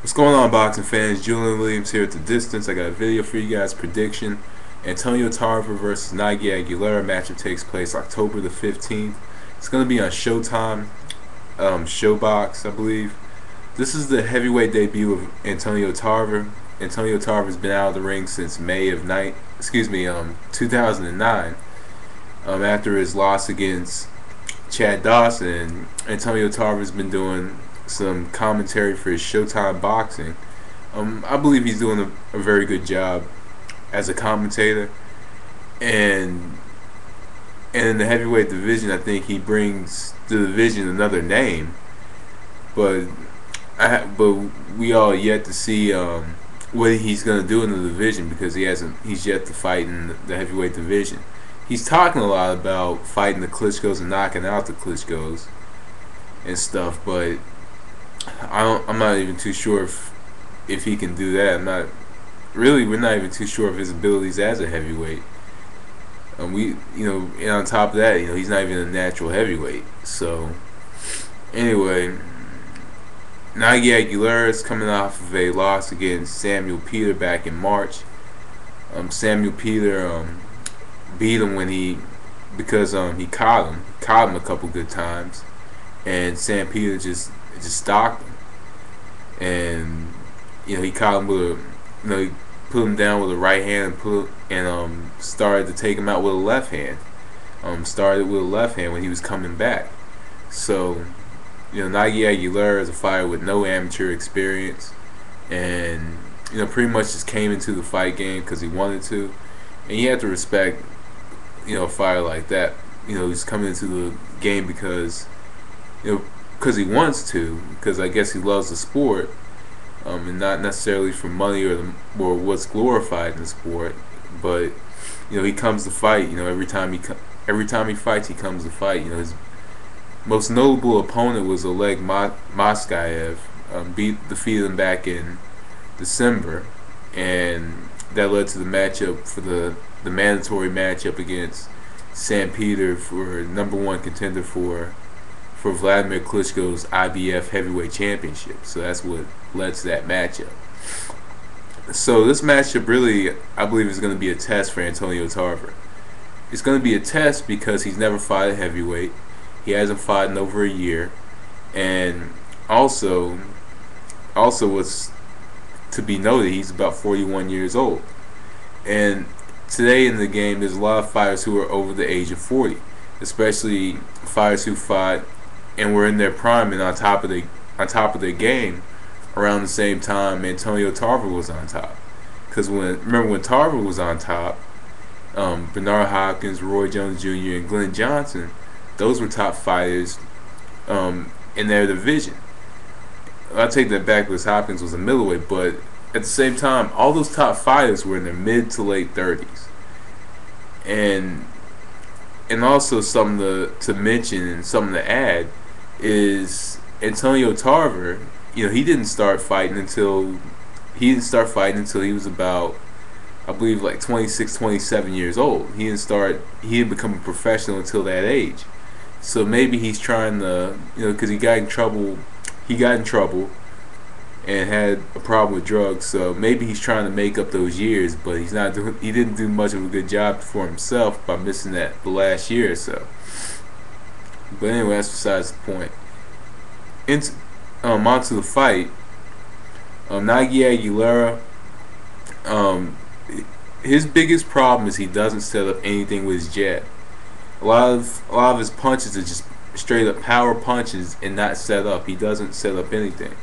What's going on, boxing fans? Julian Williams here at the distance. I got a video for you guys. Prediction: Antonio Tarver versus Nagy Aguilera. Matchup takes place October the 15th. It's going to be on Showtime, Showbox, I believe. This is the heavyweight debut of Antonio Tarver. Antonio Tarver's been out of the ring since May of 2009. After his loss against Chad Dawson, Antonio Tarver's been doing some commentary for his Showtime Boxing. I believe he's doing a very good job as a commentator, and in the heavyweight division, I think he brings the division another name. But but we all yet to see what he's gonna do in the division, because he's yet to fight in the heavyweight division. He's talking a lot about fighting the Klitschko's and knocking out the Klitschko's and stuff, but I'm not even too sure if he can do that. We're not even too sure of his abilities as a heavyweight. And on top of that, he's not even a natural heavyweight. So anyway, Nagy Aguilera is coming off of a loss against Samuel Peter back in March. Samuel Peter beat him because he caught him a couple good times, and Sam Peter just stalked him, and he caught him with he put him down with a right hand and started to take him out with a left hand. Started with a left hand when he was coming back. So Nagy Aguilera is a fighter with no amateur experience, and pretty much just came into the fight game because he wanted to, and you have to respect a fighter like that. He's coming into the game because because he wants to, because I guess he loves the sport, and not necessarily for money or what's glorified in the sport. But he comes to fight. Every time he fights, he comes to fight. His most notable opponent was Oleg Moskayev. Defeated him back in December, and that led to the matchup for the mandatory matchup against Sam Peter for #1 contender for Vladimir Klitschko's IBF heavyweight championship. So that's what led to that matchup. So this matchup really, I believe, is going to be a test for Antonio Tarver. It's going to be a test because he's never fought a heavyweight. He hasn't fought in over a year, and also what's to be noted, he's about 41 years old. And today in the game, there's a lot of fighters who are over the age of 40, especially fighters who fought and were in their prime and on top of their game around the same time Antonio Tarver was on top. Because remember when Tarver was on top, Bernard Hopkins, Roy Jones Jr., and Glenn Johnson, those were top fighters in their division. I take that back because Hopkins was a middleweight, but at the same time, all those top fighters were in their mid to late 30s. And also something to mention and something to add is Antonio Tarver. He didn't start fighting until he was about, I believe, like 26, 27 years old. He didn't become a professional until that age. So maybe he's trying to, because he got in trouble and had a problem with drugs. So maybe he's trying to make up those years, but he didn't do much of a good job for himself by missing the last year or so. But anyway, that's besides the point. Onto the fight. Nagy Aguilera, his biggest problem is he doesn't set up anything with his jab. A lot of his punches are just straight up power punches and not set up. He doesn't set up anything.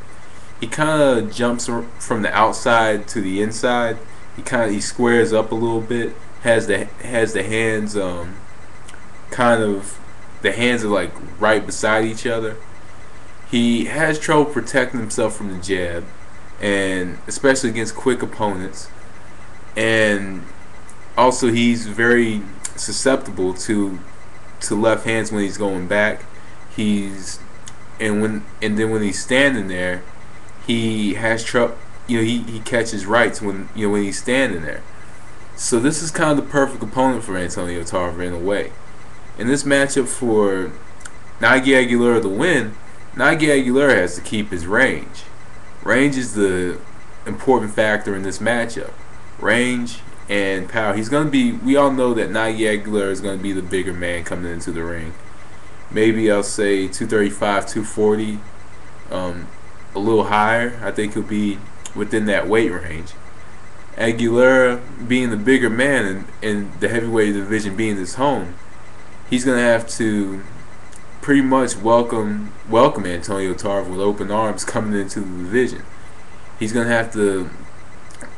He kind of jumps from the outside to the inside. He squares up a little bit. Has the hands the hands are like right beside each other. He has trouble protecting himself from the jab, and especially against quick opponents. And also, he's very susceptible to left hands when he's going back. And then when he's standing there, he has trouble. He catches rights when he's standing there. So this is kind of the perfect opponent for Antonio Tarver in a way. In this matchup for Nagy Aguilera to win, Nagy Aguilera has to keep his range. Range is the important factor in this matchup. Range and power. He's going to be. We all know that Nagi Aguilera is going to be the bigger man coming into the ring. Maybe I'll say 235, 240, a little higher. I think he'll be within that weight range. Aguilera, being the bigger man and the heavyweight division being his home, he's going to have to pretty much welcome Antonio Tarver with open arms coming into the division. He's going to have to.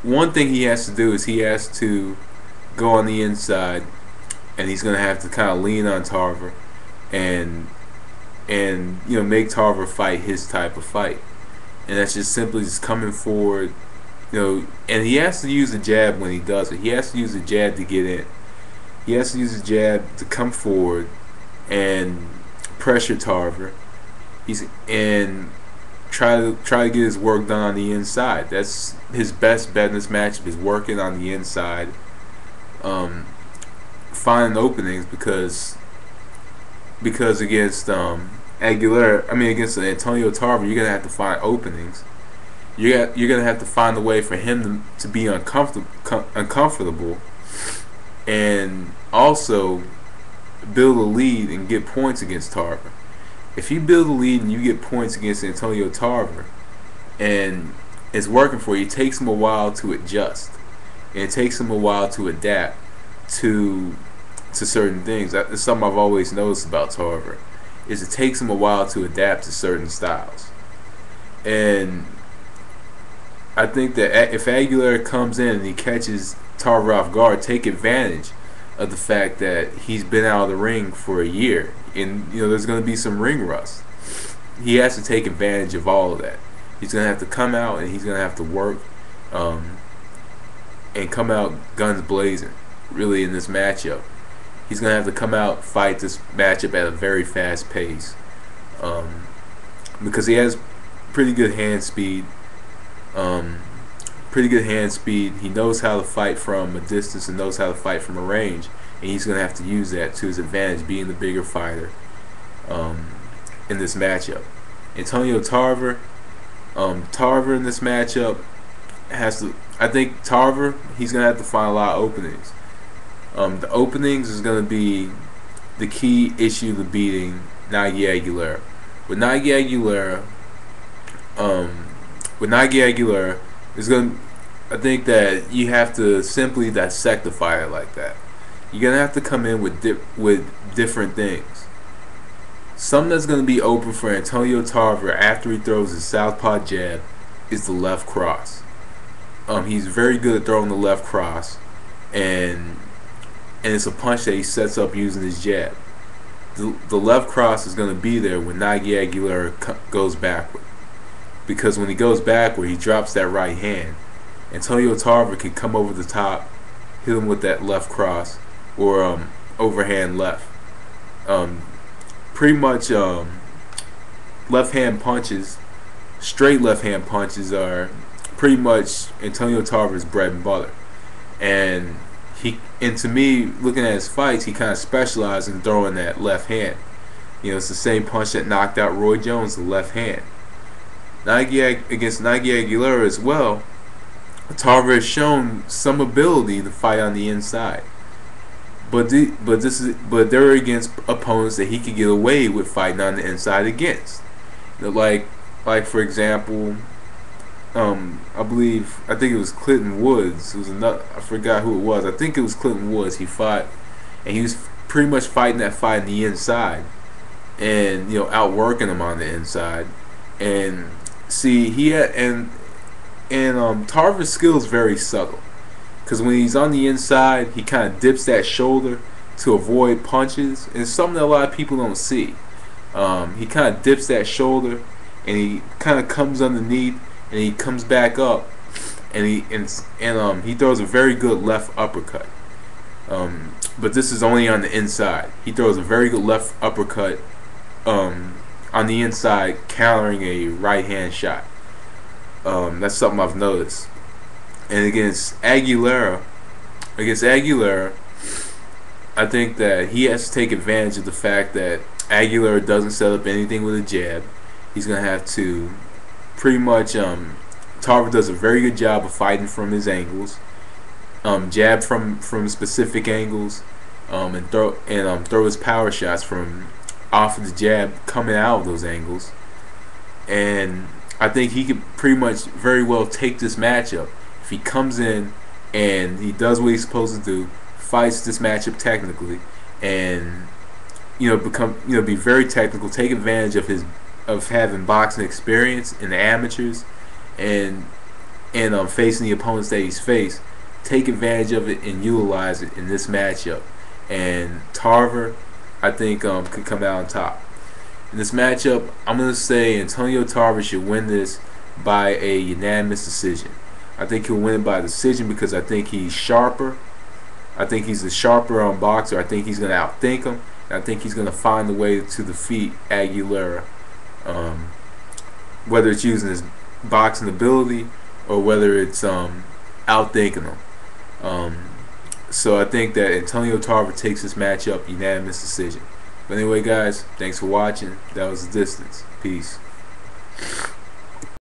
One thing he has to do is he has to go on the inside, and he's going to have to kind of lean on Tarver and make Tarver fight his type of fight. And that's just simply just coming forward, and he has to use the jab when he does it. He has to use the jab to get in. He has to use the jab to come forward and pressure Tarver. And try to get his work done on the inside. That's his best bet in this matchup, is working on the inside, finding openings because against against Antonio Tarver, you're gonna have to find openings. You're gonna have to find a way for him to be uncomfortable, and also build a lead and get points against Tarver. If you build a lead and you get points against Antonio Tarver, and it's working for you, it takes him a while to adjust, and it takes him a while to adapt to certain things. That's something I've always noticed about Tarver, is it takes him a while to adapt to certain styles. And I think that if Aguilera comes in and he catches Tarver off guard, take advantage of the fact that he's been out of the ring for a year, and there's going to be some ring rust. He has to take advantage of all of that. He's going to have to come out and he's going to have to work, and come out guns blazing, really, in this matchup. He's going to have to come out, fight this matchup at a very fast pace, because he has pretty good hand speed. He knows how to fight from a distance and knows how to fight from a range, and he's going to have to use that to his advantage, being the bigger fighter in this matchup. Antonio Tarver, in this matchup I think Tarver, he's going to have to find a lot of openings. The openings is going to be the key issue to beating Nagi Aguilera. With Nagi Aguilera, I think that you have to simply dissect the fighter like that. You're gonna have to come in with different things. Something that's gonna be open for Antonio Tarver after he throws his southpaw jab is the left cross. He's very good at throwing the left cross, and it's a punch that he sets up using his jab. The left cross is gonna be there when Nagi Aguilera goes backward, because when he goes backward, he drops that right hand. Antonio Tarver can come over the top, hit him with that left cross or overhand left. Pretty much left hand punches, straight left hand punches are pretty much Antonio Tarver's bread and butter. And to me, looking at his fights, he kind of specializes in throwing that left hand. It's the same punch that knocked out Roy Jones, the left hand. Against Nagi Aguilera as well, Tarver has shown some ability to fight on the inside, but they're against opponents that he could get away with fighting on the inside against. Like for example, I think it was Clinton Woods. It was I forgot who it was. I think it was Clinton Woods. He fought, and he was pretty much fighting that fight on the inside, and outworking him on the inside. And see, Tarver's skill is very subtle, because when he's on the inside, he kind of dips that shoulder to avoid punches, and it's something that a lot of people don't see. He kind of dips that shoulder, and he kind of comes underneath, and he comes back up, and he throws a very good left uppercut. But this is only on the inside. He throws a very good left uppercut on the inside, countering a right hand shot. That's something I've noticed. And against Aguilera, I think that he has to take advantage of the fact that Aguilera doesn't set up anything with a jab. He's gonna have to pretty much Tarver does a very good job of fighting from his angles, jab from specific angles, and throw his power shots from off of the jab coming out of those angles. And I think he could pretty much very well take this matchup if he comes in and he does what he's supposed to do, fights this matchup technically, and be very technical, take advantage of having boxing experience in the amateurs, and facing the opponents that he's faced, take advantage of it and utilize it in this matchup. And Tarver, I think, could come out on top. In this matchup, I'm going to say Antonio Tarver should win this by a unanimous decision. I think he'll win it by decision because I think he's sharper. I think he's the sharper boxer. I think he's going to outthink him. And I think he's going to find a way to defeat Aguilera, whether it's using his boxing ability or whether it's outthinking him. So I think that Antonio Tarver takes this matchup unanimous decision. But anyway, guys, thanks for watching. That was The Distance. Peace.